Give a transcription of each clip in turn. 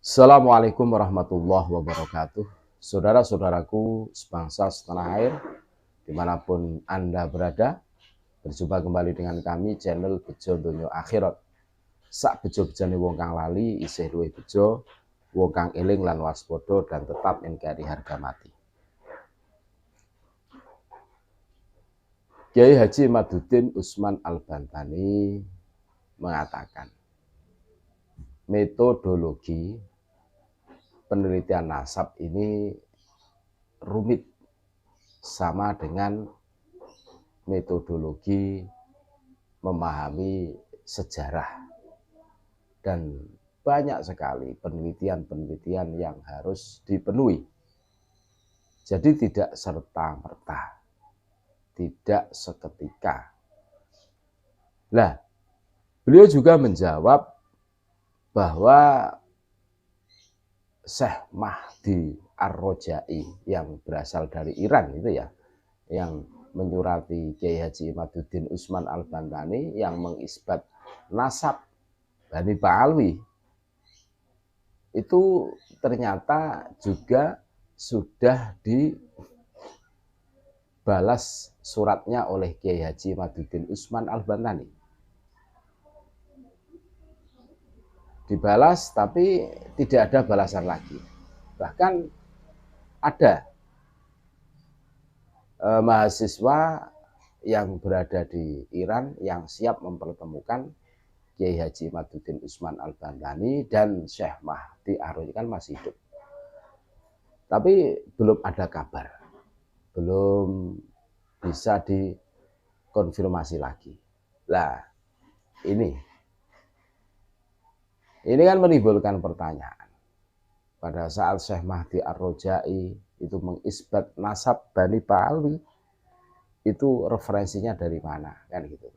Assalamualaikum warahmatullahi wabarakatuh. Saudara-saudaraku sebangsa setanah air, dimanapun Anda berada, berjumpa kembali dengan kami channel Bejo Donya Akhirat. Sak bejo-bejane wong kang lali isih luwih bejo, wong kang eling lan waspada dan tetap ngkari harga mati. Kiai Haji Imaduddin Usman Al-Bantani mengatakan, metodologi penelitian nasab ini rumit, sama dengan metodologi memahami sejarah, dan banyak sekali penelitian-penelitian yang harus dipenuhi. Jadi tidak serta-merta, tidak seketika. Nah, beliau juga menjawab bahwa Syekh Mahdi Ar-Rojai yang berasal dari Iran itu ya, yang menyurati Kiai Haji Imaduddin Usman Al-Bantani yang mengisbat nasab Bani Ba'alwi, itu ternyata juga sudah dibalas suratnya oleh Kiai Haji Imaduddin Usman Al-Bantani. Dibalas tapi tidak ada balasan lagi. Bahkan ada mahasiswa yang berada di Iran yang siap mempertemukan Kiai Haji Imaduddin Usman Al-Bantani dan Syekh Mahdi Ar-Rojai, kan masih hidup. Tapi belum ada kabar, belum bisa dikonfirmasi lagi. Lah, ini kan menimbulkan pertanyaan. Pada saat Syekh Mahdi Ar-Rojai itu mengisbat nasab Bani Ba'alwi, itu referensinya dari mana, kan gitu.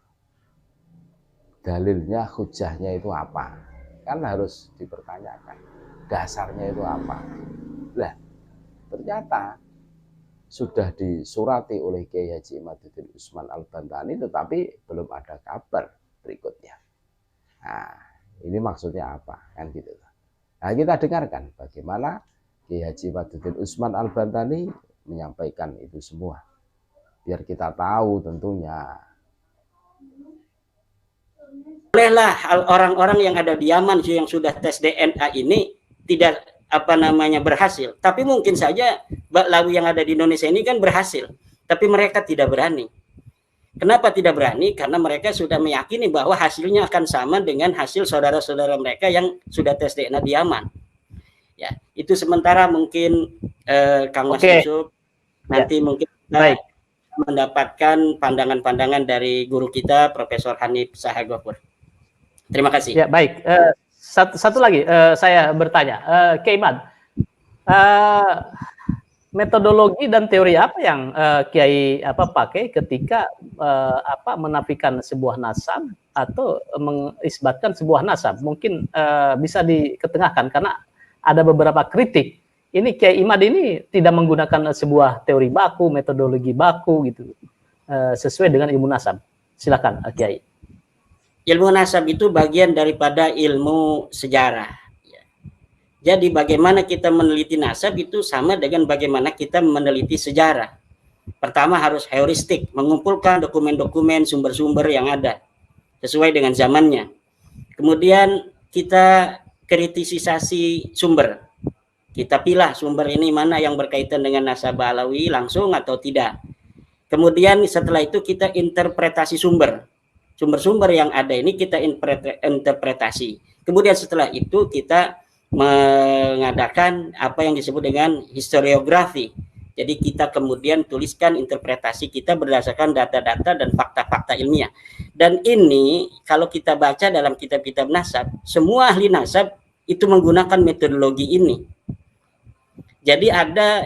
Dalilnya, hujahnya itu apa? Kan harus dipertanyakan. Dasarnya itu apa? Lah, ternyata sudah disurati oleh Kiai Haji Imaduddin Usman Al-Bantani, tetapi belum ada kabar berikutnya. Nah, ini maksudnya apa? Kan gitu. Nah, kita dengarkan bagaimana Kiai Haji Imaduddin Usman Al-Bantani menyampaikan itu semua. Biar kita tahu tentunya. Bolehlah orang-orang yang ada di Yaman yang sudah tes DNA ini tidak berhasil. Tapi mungkin saja Baklawi yang ada di Indonesia ini kan berhasil. Tapi mereka tidak berani. Kenapa tidak berani? Karena mereka sudah meyakini bahwa hasilnya akan sama dengan hasil saudara-saudara mereka yang sudah tes DNA di Yaman. Ya, itu sementara mungkin Kang Mas Yusuf nanti mungkin kita mendapatkan pandangan-pandangan dari guru kita Profesor Hanif Sahagopur. Terima kasih. Ya, baik. Satu lagi saya bertanya, Kiai Imad, metodologi dan teori apa yang Kiai pakai ketika menafikan sebuah nasab atau mengisbatkan sebuah nasab? Mungkin bisa diketengahkan karena ada beberapa kritik. Ini Kiai Imad ini tidak menggunakan sebuah teori baku, metodologi baku gitu, sesuai dengan ilmu nasab. Silakan Kiai. Ilmu nasab itu bagian daripada ilmu sejarah. Jadi bagaimana kita meneliti nasab itu sama dengan bagaimana kita meneliti sejarah. Pertama harus heuristik, mengumpulkan dokumen-dokumen, sumber-sumber yang ada sesuai dengan zamannya. Kemudian kita kritisisasi sumber. Kita pilih sumber ini mana yang berkaitan dengan nasab Alawi langsung atau tidak. Kemudian setelah itu kita interpretasi sumber. Sumber-sumber yang ada ini kita interpretasi. Kemudian setelah itu kita mengadakan apa yang disebut dengan historiografi. Jadi kita kemudian tuliskan interpretasi kita berdasarkan data-data dan fakta-fakta ilmiah. Dan ini kalau kita baca dalam kitab-kitab nasab, semua ahli nasab itu menggunakan metodologi ini. Jadi ada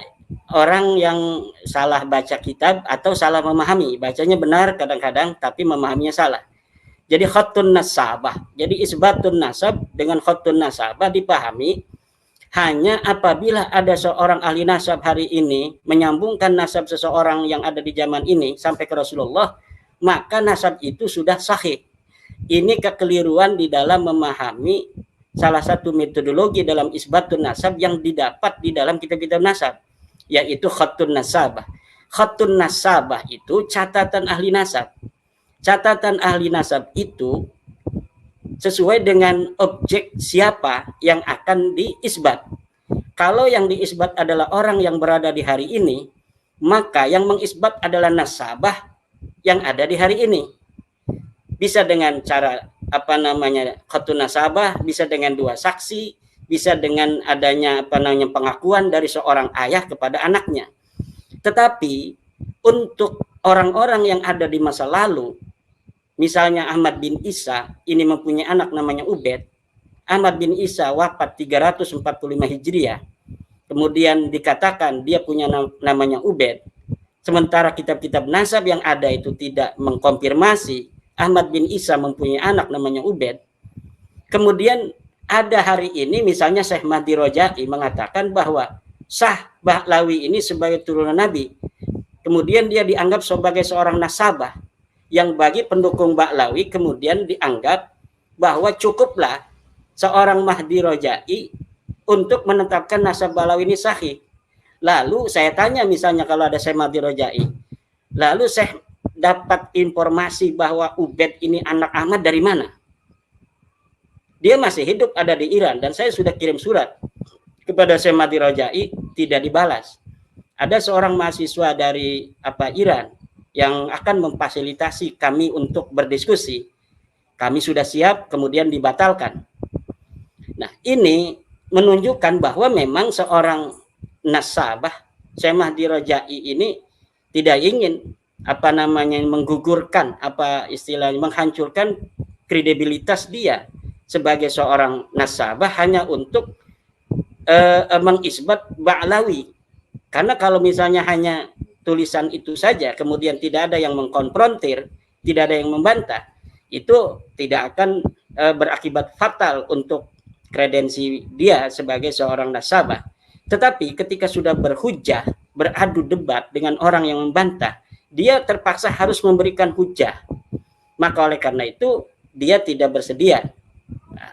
orang yang salah baca kitab atau salah memahami. Bacanya benar kadang-kadang tapi memahaminya salah. Jadi khattun nasabah. Jadi isbatun nasab dengan khattun nasabah dipahami hanya apabila ada seorang ahli nasab hari ini menyambungkan nasab seseorang yang ada di zaman ini sampai ke Rasulullah, maka nasab itu sudah sahih. Ini kekeliruan di dalam memahami salah satu metodologi dalam isbatun nasab yang didapat di dalam kitab-kitab nasab, yaitu khatun nasabah. Khatun nasabah itu catatan ahli nasab. Catatan ahli nasab itu sesuai dengan objek siapa yang akan diisbat. Kalau yang diisbat adalah orang yang berada di hari ini, maka yang mengisbat adalah nasabah yang ada di hari ini. Bisa dengan cara khatun nasabah, bisa dengan 2 saksi, bisa dengan adanya pengakuan dari seorang ayah kepada anaknya. Tetapi untuk orang-orang yang ada di masa lalu, misalnya Ahmad bin Isa ini mempunyai anak namanya Ubed. Ahmad bin Isa wafat 345 Hijriah. Kemudian dikatakan dia punya namanya Ubed. Sementara kitab-kitab nasab yang ada itu tidak mengkonfirmasi Ahmad bin Isa mempunyai anak namanya Ubed. Kemudian ada hari ini misalnya Syekh Mahdi Roja'i mengatakan bahwa sah Bahlawi ini sebagai turunan Nabi. Kemudian dia dianggap sebagai seorang nasabah yang bagi pendukung Bahlawi kemudian dianggap bahwa cukuplah seorang Mahdi Roja'i untuk menetapkan nasab Bahlawi ini sahih. Lalu saya tanya misalnya kalau ada Syekh Mahdi Roja'i, lalu saya dapat informasi bahwa Ubed ini anak Ahmad dari mana? Dia masih hidup, ada di Iran, dan saya sudah kirim surat kepada Syekh Mahdi Roja'i, tidak dibalas. Ada seorang mahasiswa dari Iran yang akan memfasilitasi kami untuk berdiskusi. Kami sudah siap, kemudian dibatalkan. Nah, ini menunjukkan bahwa memang seorang nasabah Syekh Mahdi Roja'i ini tidak ingin menggugurkan menghancurkan kredibilitas dia sebagai seorang nasabah hanya untuk mengisbat Ba'lawi. Karena kalau misalnya hanya tulisan itu saja kemudian tidak ada yang mengkonfrontir, tidak ada yang membantah, itu tidak akan berakibat fatal untuk kredensi dia sebagai seorang nasabah. Tetapi ketika sudah berhujah, beradu debat dengan orang yang membantah, dia terpaksa harus memberikan hujah. Maka oleh karena itu dia tidak bersedia,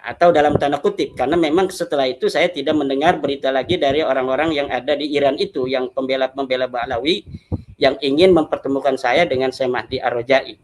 atau dalam tanda kutip, karena memang setelah itu saya tidak mendengar berita lagi dari orang-orang yang ada di Iran itu, yang pembela-pembela Ba'lawi yang ingin mempertemukan saya dengan Syekh Mahdi Ar-Roja'i.